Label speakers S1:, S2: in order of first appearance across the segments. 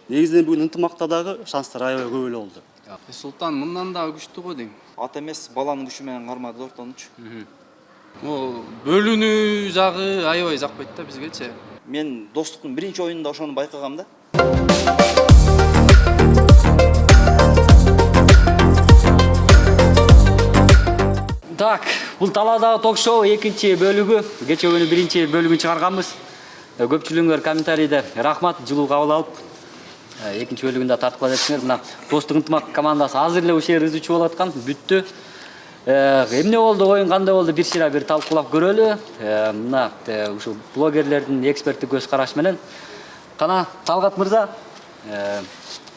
S1: Негизинен бүгүн ынтымакта дагы шанстар аябай көп эле болду.
S2: Султан мындан дагы күчтүү го дейм.
S3: Ат эмес, баланын күчү менен кармады ортонучу.
S2: Могу бөлүнүү жагы аябай жакпайт да бизгечи.
S3: Мен достуктун биринчи оюнунда ошону байкагам да.
S4: Так, бул талаадагы ток-шоу экинчи бөлүгү. Кече күнү биринчи бөлүгүн чыгарганбыз. Көпчүлүгүңөр комментарийде рахмат, жылуу кабыл алып. Экинчи бөлүгүндө тартып кетиңер. Мына Достук ынтымак командасы азыр эле ушер ызычуу болуп аткан, бүттү. Эмне болду, оюн кандай болду, бир сыйра бир талкуулап көрөлү. Мына ушу блогерлердин эксперттик көз карашы менен. Кана Талгат мырза,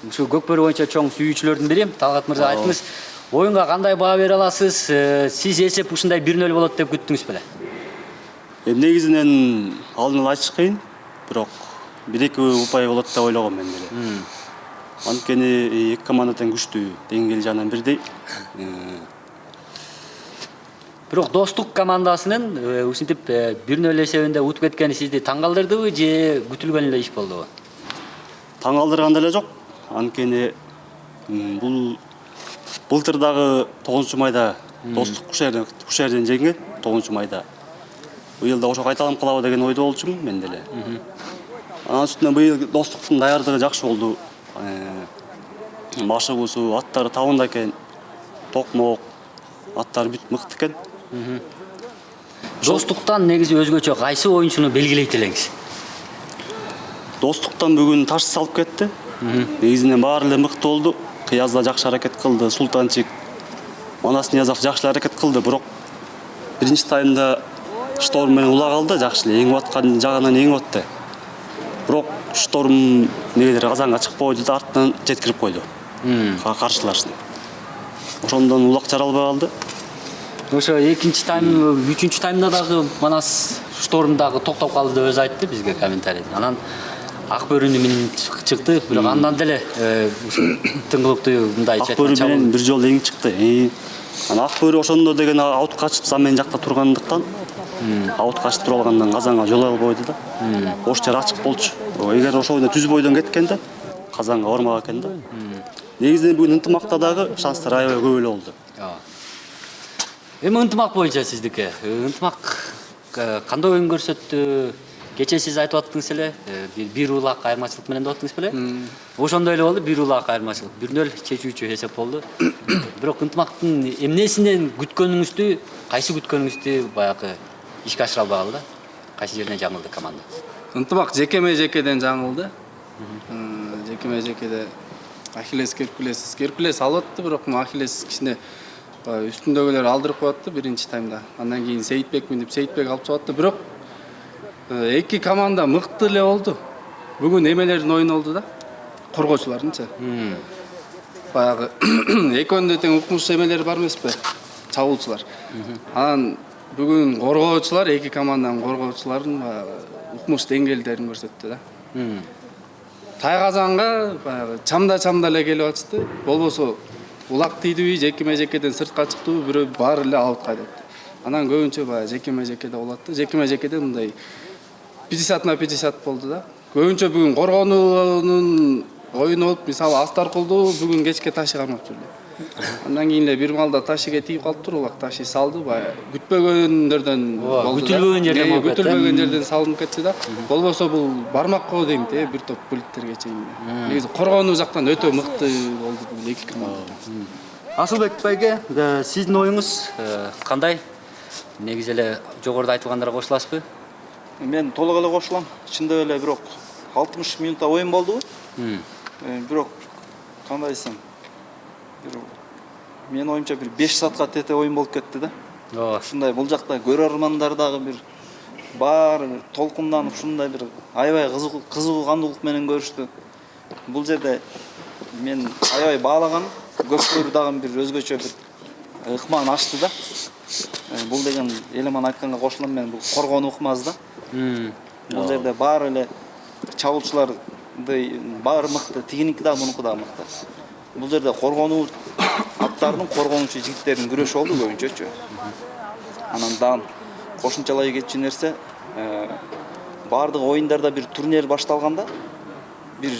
S4: ушу Көкбөрү боюнча чоң сүйүүчүлөрдүн бири. Талгат мырза, айтыңыз, оюнга кандай баа бере аласыз? Сиз эсеп ушундай 1-0 болот деп күттүңүз беле?
S1: Негизинен алдын ала айтыш кыйын, бирок 1-2 упай болот деп ойлогом мен деле. Анткени эки команда тең күчтүү, деңгээл жагынан бирдей.
S4: Бирок Достук командасынын ушинтип 1-0 эсебинде утуп кеткени сизди таң калтырдыбы же күтүлгөн эле иш болдубу?
S1: Таң калтырган деле жок. Анткени бул былтыр дагы 9-майда Достук Кушерден жеңген 9-майда. Быйыл да ошо кайталанып калабы деген ойдо болчумун мен деле. Анын үстүнөн быйыл Достуктун даярдыгы жакшы болду. Машыгуусу, аттары табында экен. Токмок, аттары бүт мыкты экен.
S4: Достуктан негизи өзгөчө кайсы оюнчуну белгилейт элеңиз?
S1: Достуктан бүгүн таш салып кетти. Негизинен баары эле мыкты болду. Кыяз да жакшы аракет кылды, Султанчик, Манас Ниязов жакшы аракет кылды, бирок биринчи таймда Шторм менен ула калды, жакшы эле эңип аткан жагынан эңип атты. Бирок Шторм негедер казанга чыкпойду да артынан жеткирип койду. Каршылашты. Ошондон улак жара албай калды.
S4: Ошо экинчи тайм, үчүнчү таймда дагы Манас Шторм дагы токтоп калды деп өзү айтты бизге комментарийде. Анан Акбөрүнү менен чыкты, бирок андан деле тыңгылыктуу мындай
S1: Акбөрү менен бир жолу эң чыкты. Анан Акбөрү ошондо деген аут качып замен жакта тургандыктан аут качып тура алгандан Казанга жол албойду да. Бош жер ачык болчу. Эгер ошол ойдон түз бойдон кеткен да Казанга бармак экен да. Негизинен бүгүн ынтымакта дагы шанстар аябай көп эле болду.
S4: Эми ынтымак боюнча сиздики. Ынтымак кандай оюн көрсөттү? Кече сиз айтып аттыңыз эле, бир улак айырмачылык менен деп аттыңыз беле? Ошондой эле болду, бир улак айырмачылык. 1-0 чечүүчү эсеп болду. Бирок ынтымактын эмнесинен күткөнүңүздү, кайсы күткөнүңүздү баягы ишке ашыра албай калды? Кайсы жеринен жаңылды команда?
S2: Ынтымак жекеме-жекеден жаңылды. Жекеме-жекеде Ахиллес Геркулес алып атты, бирок Ахиллес кичине үстүндөгүлөр алдырып коятты биринчи таймда. Андан кийин Сейитбекмин деп Сейитбек алып чыгып атты, бирок эки команда мыкты эле болду. Бүгүн эмелердин оюну болду да. Коргоочулардынчы. Баягы экөөнүндө тең укмуш эмелери бар эмеспи? Чабуулчулар. Анан бүгүн коргоочулар, эки команданын коргоочуларын укмуш деңгээлдерин көрсөттү да. Тайгазанга баягы чамда эле келип атышты. Болбосо улак тийдиби, жекеме-жекеден сыртка чыктыбы, бирөө баары эле аутка айдатты. Анан көбүнчө баягы жекеме-жекеде болот да. Жекеме-жекеде мындай 50/50 болду да. Көбүнчө бүгүн коргоонунун оюну болуп, мисалы Астар кылды, бүгүн кечке таши кармап жүрдү. Андан кийин эле бир малда ташиге тийип калыптыр, улак таши салды, баягы күтпөгөндөрдөн болду. Күтүлбөгөн жерден салынып кетти да. Болбосо бул бармак го дейм да, бир топ бүлүттөргө чейин. Негизи коргоонуу жактан өтө мыкты болду бул эки команда.
S4: Асылбек байке, сиздин оюңуз кандай? Негизи эле жогоруда айтылгандарга кошуласызбы?
S3: Мен толук эле кошулам. Чындап эле бирок 60 минутта оюн болду. Бирок кандай десем, мен оюмча бир 5 саатка тете оюн болуп кетти да. Ушундай бул жакта көрөрмандар дагы бир баары толкунданып ушундай бир аябай кызыгандуулук менен көрүштү. Бул жерде мен аябай баалаган, Көкбөрү дагы бир өзгөчө бир ыкмаан ачты да. Бул деген Элеман айтканга кошулам мен, бул коргонуу ыкмасы да. Бул жерде баары эле чабуулчуларды баары мыкты, тигиники да, мунуку да мыкты. Бул жерде коргонуу аттардын, коргонуучу жигиттердин күрөшү болду көбүнчөчү. Анан дан кошумчалай кетчү нерсе, баардык оюндарда бир турнир башталганда бир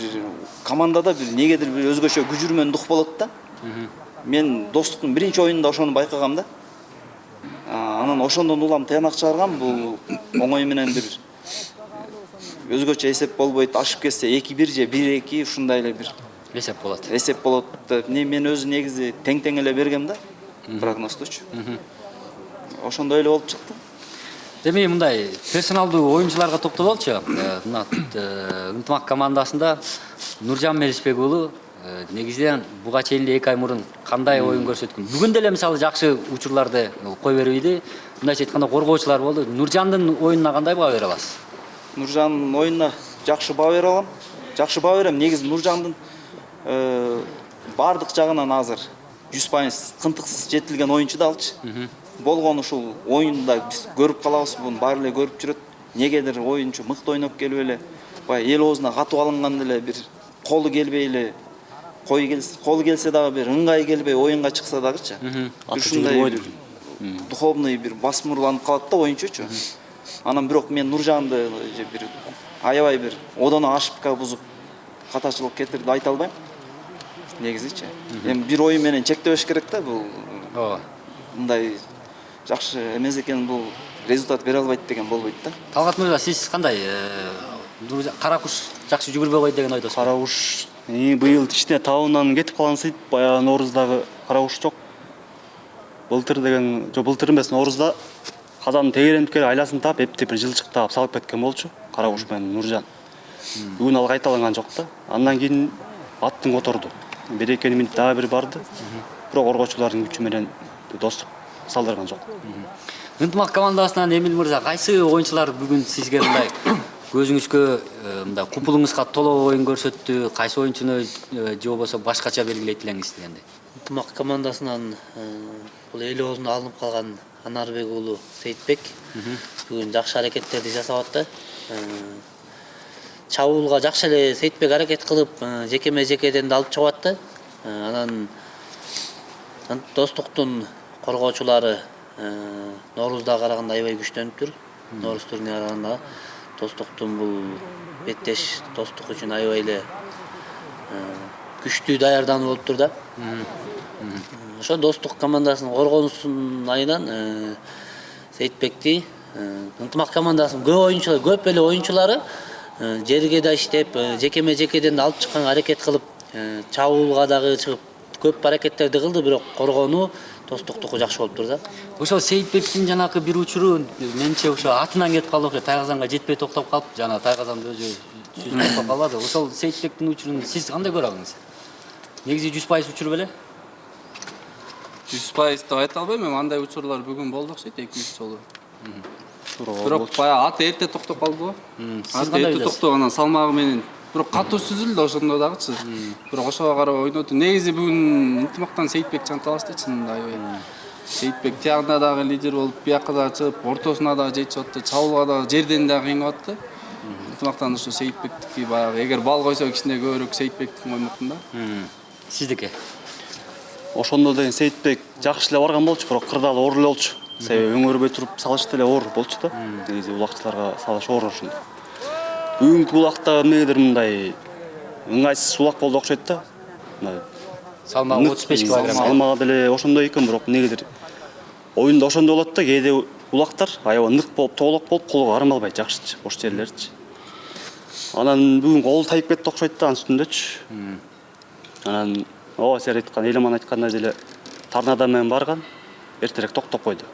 S3: командада бир негедир бир өзгөчө күжүрмөндүк болот да. Мен достуктун биринчи оюнунда ошону байкагам да. Анан ошондон улам тыянак чыгаргам, бул оңой менен бир өзгөчө эсеп болбойт, ашып кетсе 2-1 же 1-2 ушундай эле бир
S4: эсеп болот.
S3: эсеп болот деп мен өзү негизи тең эле бергем да прогноздучу. Ошондой эле болуп чыкты.
S4: Демей мындай персоналдуу оюнчуларга токтололчу. Мына ынтымак командасында Нуржан Мелисбек уулу негизинен буга чейин 2 ай мурун кандай оюн көрсөткөн. Бүгүн деле мисалы жакшы учурларды кой бербейди. Мындайча айтканда коргоочулар болду. Нуржандын оюнуна кандай баа бере аласыз?
S3: Нуржандын оюнуна жакшы баа бере алам. Жакшы баа берем. Негизи Нуржандын бардык жагынан азыр 100% кынтыксыз жетилген оюнчу да алчы. Болгон ушул оюнда биз көрүп калабыз, буну баары эле көрүп жүрөт. Негедир оюнчу мыкты ойноп келип эле, баягы эл оозуна катып алынган эле бир колу келбей эле, колу келсе дагы бир ыңгай келбей оюнга чыкса дагычы. Ушундай бир духовный бир басмырланып калат да оюнчучу. Анан бирок мен Нуржанды бир аябай бир одоно ошибка бузуп катачылык кетирди деп айта албайм. Негизичи. Эми бир оюн менен чектебеш керек да, бул.
S4: Ооба.
S3: Мындай жакшы эмес экен, бул результат бере албайт деген болбойт да.
S4: Талгат мырза, сиз кандай? Каракуш жакшы жүгүрбөй койду деген ойдосуз.
S1: Каракуш быйыл кичине табынан кетип калган сыйт. Баягы Норуздагы каракуш жок. Былтыр деген, былтыр эмес, Норузда казанын тегеренип келип айласын таап, эптеп бир жылчыктап салып кеткен болчу. Каракуш менен Нуржан. Бүгүн ал кайталанган жок да. Андан кийин аттың которду. 1-2 минут дагы бир барды. Бирок коргоочулардын күчү менен достук салдырган жок.
S4: Ынтымак командасынан Эмил мырза, кайсы оюнчулар бүгүн сизге мындай көзүңүзгө мындай купулуңузга толо оюн көрсөттү? Кайсы оюнчуну же болбосо башкача белгилейт элеңиз дегенде?
S5: Ынтымак командасынан бул эл оозуна алынып калган Анарбек уулу Сейитбек бүгүн жакшы аракеттерди жасап атты. Чабуулга жакшы эле Сейитбек аракет кылып, жекеме-жекеден да алып чыгып атты. Анан достуктун коргоочулары Норуздага караганда аябай күчтөнүптүр. Норуз түрүнө караганда достуктун бул беттеш достук үчүн аябай эле күчтүү даярданып болуптур да. Ошо достук командасынын коргоонусунун айынан Сейитбекти ынтымак командасынын көп эле оюнчулары жерге да иштеп, жекеме-жекеден да алып чыкканга аракет кылып, чабуулга дагы чыгып көп аракеттерди кылды, бирок коргонуу достуктуку жакшы болуптур да.
S4: Ошо Сейитбектин жанакы бир учуру менимче ошо атынан кетип калды, Тайгазанга жетпей токтоп калып, жана Тайгазанды өзү сүзүп токтоп калбады. Ошол Сейитбектин учурун сиз кандай көрө алдыңыз? Негизи 100% учур беле?
S2: 100% деп айта албайм, эми андай учурлар бүгүн болду окшойт 2-3 жолу. Бирок баягы аты эрте токтоп калды го. Аты эрте токтогондан салмагы менен бирок катуу сүзүлдү ошондо дагычы. Бирок ошого карап ойноду. Негизи бүгүн ынтымактан Сейитбек чаңталашты чынында аябай. Сейитбек тиягында дагы лидер болуп, бияка да чыгып, ортосуна дагы жетип атты, чабуулга дагы жерден дагы кыйнап атты. Ынтымактан ошо Сейитбектики баягы эгер бал койсо кичине көбүрөөк Сейитбектин коймокмун да.
S4: Сиздики?
S1: Ошондо деген Сейитбек жакшы эле барган болчу, бирок кырдаал оор эле болчу. Себеби өңөрбөй туруп салыш деле оор болчу да. Негизи улакчыларга салыш оор ошондо. Бүгүнкү улакта эмнегедир мындай ыңгайсыз улак болду окшойт да.
S4: Салмагы 35 кг.
S1: Салмагы деле ошондой экен, бирок эмнегедир оюнда ошондой болот да. Кээде улактар аябай нык болуп, тоолок болуп, колго кармалбайт жакшычы, бош жерлерчи. Анан бүгүн кол тайып кетти окшойт да анын үстүндөчү. Анан сер айткан, Элеман айткандай деле торнадо менен барган, эртерээк токтоп койду.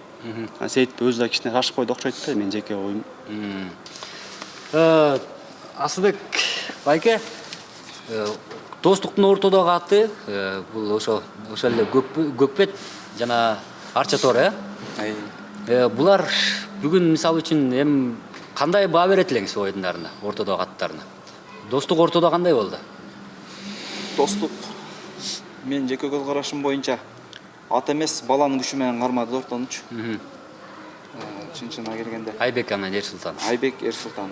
S1: Сейитбек өзү да кичине шашып койду окшойт да, мен жеке оюм.
S4: Асылбек байке, достуктун ортодогу аты бул ошо эле Көкбет жана Арча Тор, булар бүгүн мисалы үчүн эми кандай баа берет элеңиз оюндарына, ортодогу аттарына? Достук ортодо кандай болду?
S3: Достук мен жеке көз карашым боюнча ат эмес, баланын күчү менен кармады ортонучу. Чын-чынына келгенде.
S4: Айбек менен Эрсултан.
S3: Айбек Эрсултан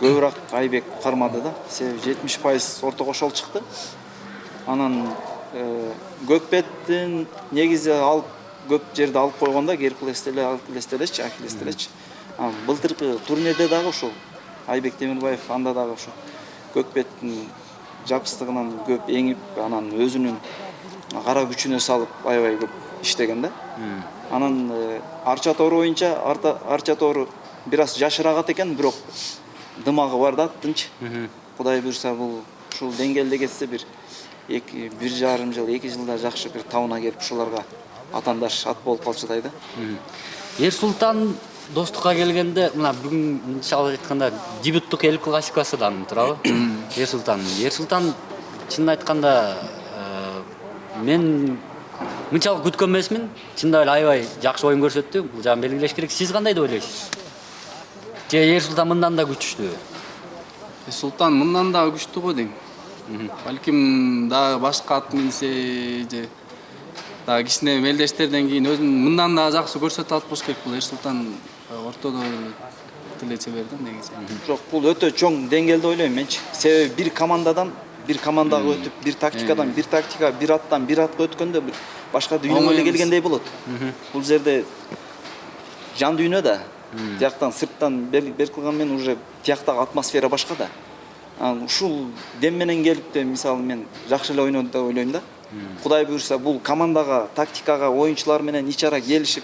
S3: көбүрөөк Айбек кармады да. Себеби 70% орто кошол чыкты. Анан Көкбеттин негизи алып көп жерди алып койгондо Ахиллес делечи. Былтыркы турнирде дагы ушул Айбек Темирбаев анда дагы ушул көк беттин жабыстыгынан көп эңип, анан өзүнүн кара күчүнө салып аябай көп иштеген да. Анан арча тору боюнча арча тору бир аз жашырагат экен, бирок дымагы бар да тынч. Кудай буйрса бул ушул деңгээлде кетсе бир 1,5 жыл, 2 жылда жакшы бир табына келип ушуларга атандаш ат болуп калчудай да.
S4: Ер Султан достукка келгенде мына бүгүн мынчалык айтканда дебюттук эл классикасыдан турабы? Ер Султан чынын айтканда мен мынчалык күткөн эмесмин. Чындап эле аябай жакшы оюн көрсөттү. Бул жагын белгилеш керек. Сиз кандай деп ойлойсуз? Же Ер Султан мындан да күчтүү?
S2: Султан мындан да күчтүү го дейм. Балким дагы башка ат минсе же дагы кичине мелдештерден кийин өзүн мындан да жакшы көрсөтө алат болуш керек. Бул Ер Султан ортодо деле чебер да негизи.
S3: Жок, бул өтө чоң деңгээлде ойлойм менчи. Себеби бир командага өтүп, бир тактикадан бир тактика, бир аттан бир атка өткөндө бир башка дүйнөгө эле келгендей болот. Бул жерде жан дүйнө да. Тияктан сырттан беркилган менен уже тияктагы атмосфера башка да. Ушул дем менен келип де мисалы мен жакшы эле ойноду деп ойлойм да. Кудай буйрса бул командага, тактикага, оюнчулар менен ичара келишип,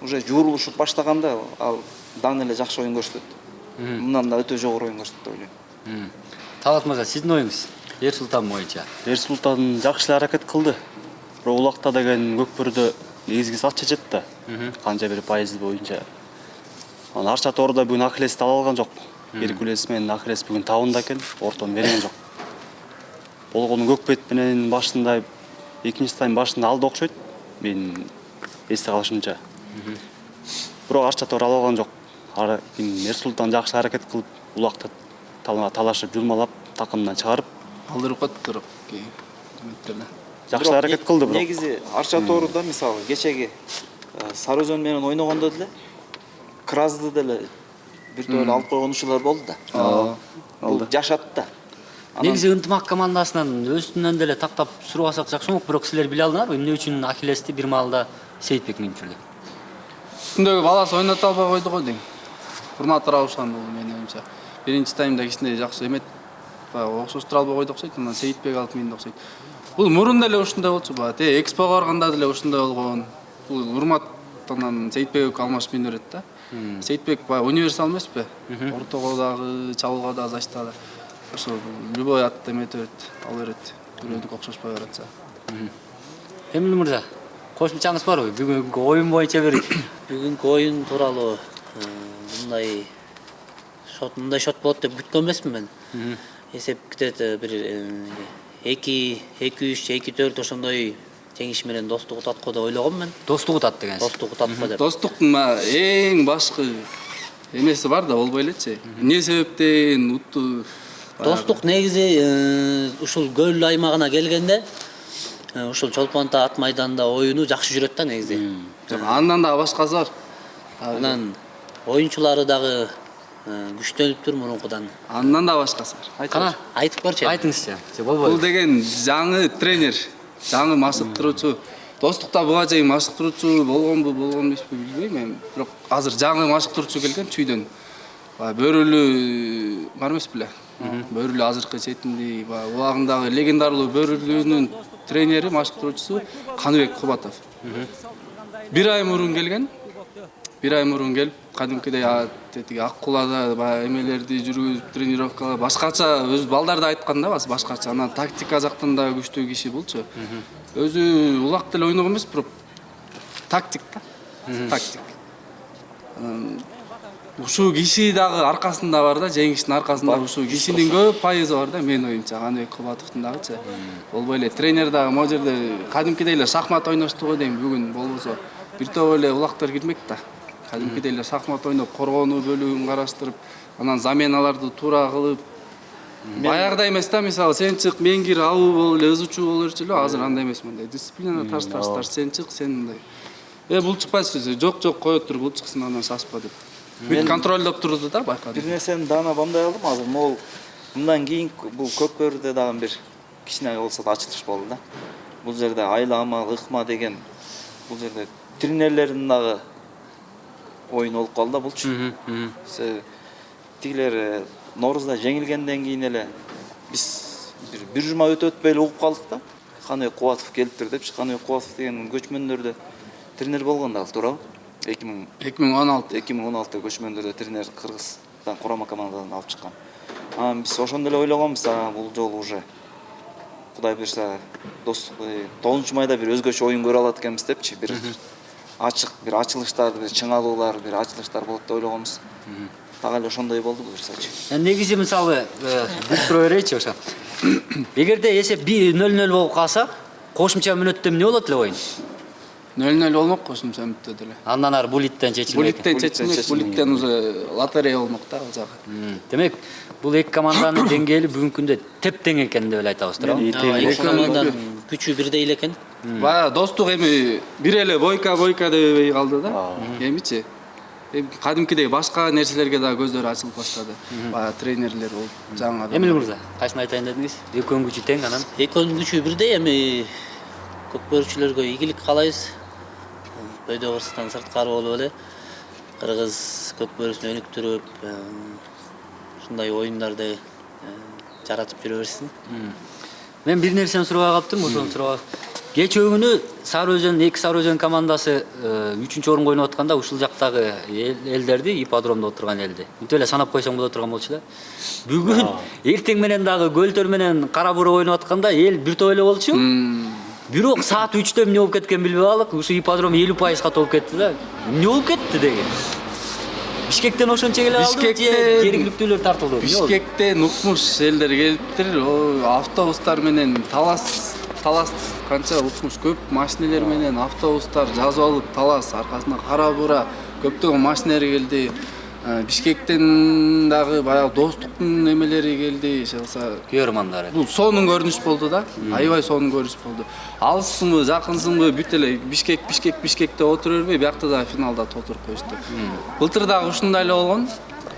S3: уже жуурулушуп баштаганда ал дан эле жакшы оюн көрсөтөт. Мындан да өтө жогору оюн көрсөтөт деп ойлойм.
S4: Талат мырза, сиздин оюңуз Ер Султан боюнча?
S1: Ер Султан жакшы эле аракет кылды. Бирок улакта деген көкпөрдө негизги сат чечет да. Канча бир пайыз боюнча. Анан арча торуда бүгүн Ахиллес таба алган жок. Геркулес менен Ахиллес бүгүн табында экен, ортон берген жок. Болгону көк бет менен башында экинчи тайм башында алды окшойт. Мен эсте калышымча. Бирок арча тор ала алган жок. Ер Султан жакшы аракет кылып, улакта талашып, жулмалап, такымдан чыгарып
S2: Алдырып калды бирок комменттерде.
S1: жакшы аракет кылды бирок.
S3: Негизи арча торуда мисалы кечеги Сары Өзөн менен ойногондо деле Кразды деле биртөө эле алып койгон учурлар болду да. Бул жашат да.
S4: Негизи ынтымак командасынан өзүнөн деле тактап сурабасак жакшы болмок, бирок силер биле алдыңарбы эмне үчүн Ахиллести бир маалда Сейитбек минчүрдү?
S2: Үстүндөгү баласы ойното албай койду го дейм. Урмат Раушан бул менин оюмча. Биринчи таймда кичине жакшы эмет окшоштура албай койду окшойт, анан Сейитбек алып менде окшойт. Бул мурун деле ушундай болчу ба. Экспого барганда деле ушундай болгон. Бул Урмат анан Сейитбек алмашып менде берет да. Сейитбек универсал эмеспи? Ортого дагы, чабуулга да, защитада да. Ошо любой атты эмете берет, ал берет. Бирөөнүкү окшошпой баратса.
S4: Эмил мырза, кошумчаңыз барбы? Бүгүнкү оюн боюнча бир
S5: Бүгүнкү оюн тууралуу мындай шот болот деп күткөн эмесмин мен. Эсеп кетет бир 2-3, 2-4 ошондой жеңиш менен достук утат го деп ойлогом мен.
S4: достук утат дегенсиз.
S5: Достук утат го деп.
S2: Достуктун эң башкы эмеси бар да болбой элечи. Эмне себептен утту?
S5: Достук негизи ушул көл аймагына келгенде ушул Чолпон Ата ат майданында оюну жакшы жүрөт да негизи.
S2: Андан да башкасы бар.
S5: Анан оюнчулары дагы күчтөнүптүр мурункудан.
S2: Андан да башкасы бар.
S4: Кана
S5: Айтып көрчү.
S4: айтыңызчы.
S2: Бул
S4: Болбойбу?
S2: деген жаңы тренер, жаңы машыктыруучу. Достукта буга чейин машыктыруучу болгонбу, эмеспи билбейм мен. Бирок азыр жаңы машыктыруучу келген чүйдөн. Бөрүлү бар эмес беле? Бөрүлү азыркы четинди, убагындагы легендарлуу Бөрүлүнүн тренери, машыктыруучусу Каныбек Кубатов. Бир ай мурун келген. Бир ай мурун келип, кадимкидей Аккулада эмелерди жүргүзүп, тренировкалар башкача өз балдарды айткан да, башкача. Анан тактика жактан да күчтүү киши болчу. Өзү улак деле ойногон эмес, бирок тактик да. Тактик. Ушул киши дагы аркасында бар да, жеңиштин аркасында ушул кишинин көп пайызы бар да, менин оюмча, Каныбек Кубатовдун дагычы. Болбой эле тренер дагы могу жерде кадимкидей эле шахмат ойношту го дейм бүгүн болбосо. Бир топ эле улактар кирмек да. Кадимкидей эле шахмат ойноп, коргонуу бөлүгүн караштырып, анан заменаларды туура кылып. Баягыдай эмес да, мисалы сен чык, мен кир, абы бол эле, ызычуу боло берчү эле. Азыр андай эмес мындай. Дисциплинаны тарс, сен чык, сен мындай. Бул чыкпайсыз, жок кое тур, бул чыксын анан шашпа деп. Бүт контролдоп турду да, байкадым.
S3: Бир нерсени даана бамдай алдым азыр. Могул мындан кийин бул көкбөрүдө дагы бир кичине болсо да ачылыш болду да. Бул жерде айлама, ыкма деген бул жерде тренерлердин дагы оюн болуп калды да булчу. Тигилер Ноорузда жеңилгенден кийин эле биз бир жума өтпөй эле угуп калдык да. Каныбек Кубатов келиптир депчи. Каныбек Кубатов деген көчмөндөрдө тренер болгон дагы, туурабы? 2016 көчмөндөрдө тренер, Кыргызстан курама командадан алып чыккан. Биз ошондо эле ойлогонбуз, бул жолу уже Кудай буйрса достук 9-майда бир өзгөчө оюн көрө алат экенбиз депчи. Бир ачык, бир ачылыштар, бир чыңалуулар, бир ачылыштар болот деп ойлогонбуз. Так эле ошондой болду буйрсачы.
S4: Негизи мисалы бир суроо берейинчи ошо. Эгерде эсеп 0-0 болуп калса, кошумча мүнөттө эмне болот эле оюн?
S2: 0-0 болмок кошумча мүнөттө деле.
S4: Андан ары булиттен чечилмек.
S2: Булиттен уже лотерея болмок да ал жагы.
S4: Демек, бул эки команданын деңгээли бүгүнкү күндө тептең экен деп эле айтабыз, туурабы?
S5: Эки команданын күчү бирдей эле экен.
S2: Баягы достук эми бир эле бойка дебей калды да. Эмичи? Кадимкидей башка нерселерге да көздөр ачылып баштады. Баягы тренерлер болуп, жаңы адам.
S4: Эмил мырза, кайсын айтайын дедиңиз? Экөөнүн күчү тең анан?
S5: Экөөнүн күчү бирдей, эми көкбөрүчүлөргө ийгилик каалайбыз. Бойдо кырсыктан сырткары болуп эле кыргыз көкбөрүсүн өнүктүрүп, ушундай оюндарды жаратып жүрө берсин.
S4: Мен бир нерсени сурабай калыптым, ошону сурабай. Кечээ күнү эки Сары Өзөн командасы 3-орунга ойноп атканда ушул жактагы элдерди, ипподромдо отурган элди. Мынтип эле санап койсоң боло турган болчу да. Бүгүн эртең менен дагы Көлтөр менен Кара Буруу ойноп атканда эл бир топ эле болчу. Бирок саат 3-тө эмне болуп кеткен билбей калдык. Ушу ипподром 50% толуп кетти да. Эмне болуп кетти деген. Бишкектен ошончо келе калды, жергиликтүүлөр тартылды.
S2: Бишкектен укмуш элдер келиптир. Автобустар менен талас канча укмуш көп машинелер менен автобустар жазып алып талас, аркасында Кара Бура көптөгөн машинелер келди. Бишкектен дагы баягы достуктун эмелери келди, ошолса
S4: Көрмандары.
S2: бул сонун көрүнүш болду да. Аябай сонун көрүнүш болду. Алыссыңбы, жакынсыңбы бүт эле Бишкекте отура бербей, биякта да финалда толтуруп коюшту. Былтыр дагы ушундай эле болгон.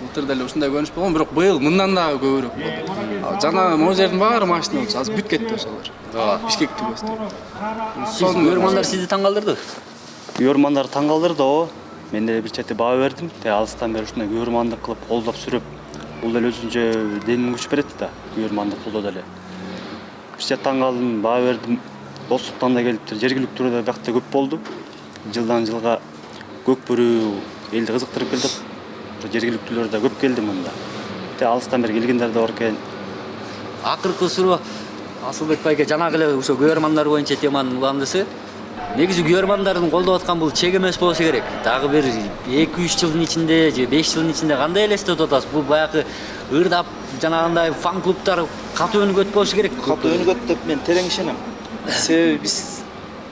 S2: Былтыр деле ушундай көрүнүш болгон, бирок быйыл мындан дагы көбүрөөк болду. Жана могу жердин баары машина болчу, азыр бүт кетти ошолор. Бишкекти көстү.
S4: Сонун көрмандар сизди таң калтырды?
S1: Көрмандар таң калтырды. Мен деле бир чети баа бердим. Алыстан бери ушундай көрмандык кылып, колдоп сүрөп, бул деле өзүнчө демин күч берет да, көрмандык колдоо деле. Бир чет таң калдым, баа бердим. Достуктан да келиптир, жергиликтүү да биякта көп болду. Жылдан жылга көкбөрүү элди кызыктырып келди. Жергиликтүүлөр да көп келди мында. Алыстан бери келгендер да бар экен.
S4: Акыркы суроо Асылбек байке жанагы эле ошо көрмандар боюнча теманын уландысы. Негизи көрмандардын колдоп аткан бул чек эмес болсо керек. Дагы бир 2-3 жылдын ичинде же 5 жылдын ичинде кандай элестетип атасыз? Бул баягы ырдап жанагындай фан клубтар катуу өнүгөт болушу керек.
S3: Катуу өнүгөт деп мен терең ишенем. Себеби биз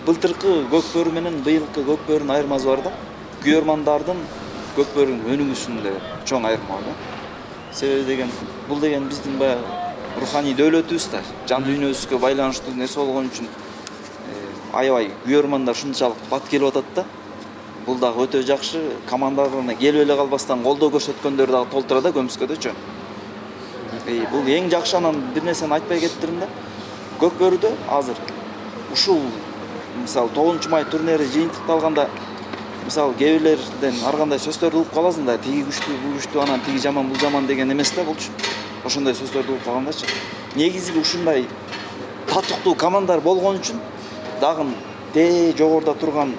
S3: былтыркы көкбөрү менен быйылкы көкбөрүнүн айырмасы бар да. Көрмандардын көкбөрүнүн өнүгүүсүндө чоң айырма бар. Себеби деген бул деген биздин баягы руханий дөөлөтүбүз да, жан дүйнөбүзгө байланыштуу нерсе болгон үчүн аябай көрмандар ушунчалык бат келип атат да. Бул дагы өтө жакшы, командаларына келип эле калбастан колдоо көрсөткөндөр дагы толтура да Көмскөдөчү. Бул эң жакшы, анан бир нерсени айтпай кеттирим да. Көкбөрүдө азыр ушул мисалы 9-май турнири жыйынтыкталганда мисалы кээ бирлерден ар кандай сөздөрдү угуп каласың да, тиги күчтүү, бул күчтүү, анан тиги жаман, бул жаман деген эмес да булчу. Ошондой сөздөрдү угуп калгандачы. Негизи ушундай татыктуу командар болгон үчүн дагы жогоруда турган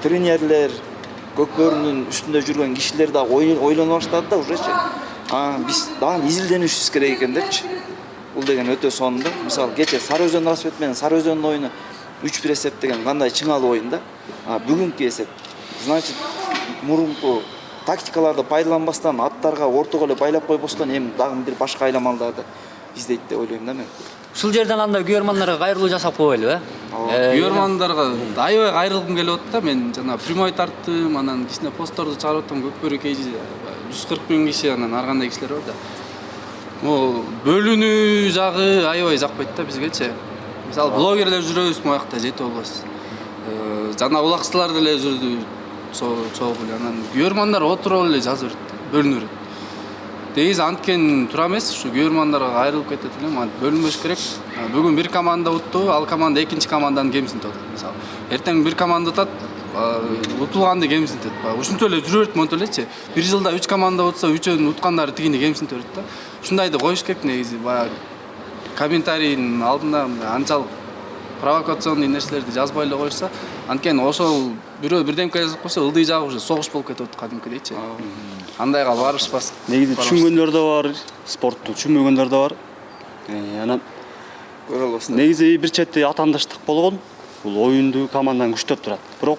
S3: тренерлер, көкбөрүнүн үстүндө жүргөн кишилер дагы ойлоно баштады да ужечи. Биз дагы изилденишибиз керек экен депчи. Бул деген өтө сонун да. Мисалы кече Сары Өзөн Расбет менен Сары Өзөнүн оюну 3-1 эсеп деген кандай чыңалуу оюн да. Бүгүнкү эсеп, значит, мурунку тактикаларды пайдаланбастан, аттарга ортого эле байлап койбостон эми дагы бир башка айламаларды издейт деп ойлойм да мен.
S4: Ушул жерден анда күйөрмандарга кайрылуу жасап коелу,
S2: Күйөрмандарга аябай кайрылгым келип атты да. Мен жана прямой тарттым, анан кичине постторду чыгарып аттым. Көкбөрү KG 140 000 киши, анан ар кандай кишилер бар да. Могу бөлүнүү жагы аябай жакпайт да бизгечи. Мисалы блогерлер жүрөбүз, могу жакта жетип албайбыз. Жана улакчылар деле жүрдү, чогуу эле. Анан күйөрмандар отуруп эле жазып берет, бөлүнүп берет. Негизи анткен туура эмес, ушу күйөрмандарга кайрылып кетет элем, бөлүнбөш керек. Бүгүн бир команда утту, ал команда экинчи команданын кемсинтип атат. Мисалы, эртең бир команда утат, утулганды кемсинтет. Ушинтип эле жүрө берет монтип элечи. Бир жылда 3 команда утса 3-өн уткандары тигини кемсинтип берет да. Ушундайды коюш керек негизи. Баягы комментарийдин алдында анчалык провокационный нерселерди жазбай эле коюшса, анткени ошол бирөө бирдемке жазып койсо ылдый жагы уже согуш болуп кетип атат кадимкидейчи. Андайга барышпас.
S1: Негизи түшүнгөндөр да бар, спортту түшүнбөгөндөр да бар. Анан
S3: көрө аласыздар.
S1: негизи бир четте атаандаштык болгон. Бул оюнду команданы күчтөп турат. Бирок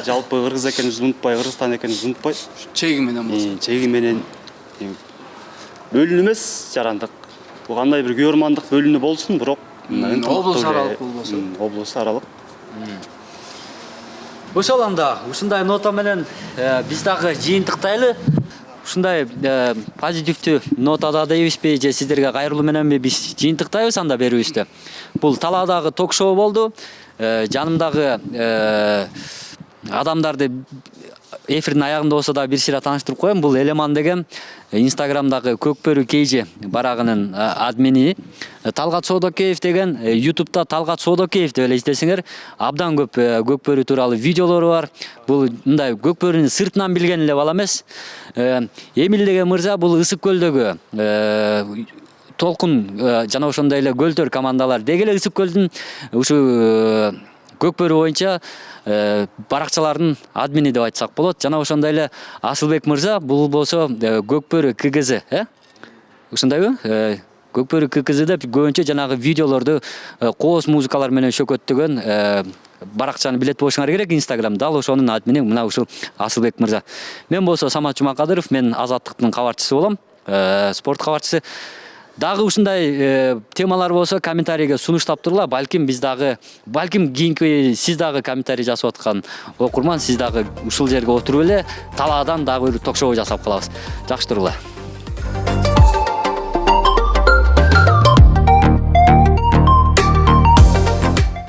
S1: жалпы кыргыз экенибизди унутпай, Кыргызстан экенибизди унутпай,
S2: Чеги менен болсо.
S1: чеги менен бөлүнүү эмес жарандык. Бул кандай бир көрмандык бөлүнүү болсун, бирок
S2: Облус аралык болбосо.
S1: Облус аралык.
S4: Ошол анда ушундай нота менен биз дагы жыйынтыктайлы. Ушундай позитивдүү нотада дейбизби же сиздерге кайрылуу мененби биз жыйынтыктайбыз анда берүүбүздү. Бул талаадагы ток-шоу болду. Жанымдагы адамдарды эфирдин аягында болсо да бир сыйра тааныштырып коем. Бул Элеман деген Инстаграмдагы Көкбөрү Кейжи барагынын админи. Талгат Соодокеев деген YouTube'да Талгат Соодокеев деп эле издесеңер, абдан көп көкбөрү тууралуу видеолору бар. Бул мындай көкбөрүнүн сыртынан билген эле бала эмес. Эмил деген мырза бул Ысык көлдөгү Толкун жана ошондой эле көлдөр командалар деги эле Ысык көлдүн ушу көкбөрү боюнча баракчалардын админи деп айтсак болот. Жана ошондой эле Асылбек мырза бул болсо көкбөрү КГЗ, ушундайбы? Көкбөрү КГЗ деп көбүнчө жанагы видеолорду кооз музыкалар менен шөкөттөгөн баракчаны билет болушуңар керек. Инстаграм дал ошонун админи мына ушул Асылбек мырза. Мен болсо Самат Жумакадыров, мен Азаттыктын кабарчысы болом, спорт кабарчысы. Дагы ушундай темалар болсо комментарийге сунуштап тургула. Балким биз дагы, кийинки сиз дагы комментарий жасап аткан окурман, сиз дагы ушул жерге отуруп эле талаадан дагы бир ток-шоу жасап калабыз. Жакшы тургула.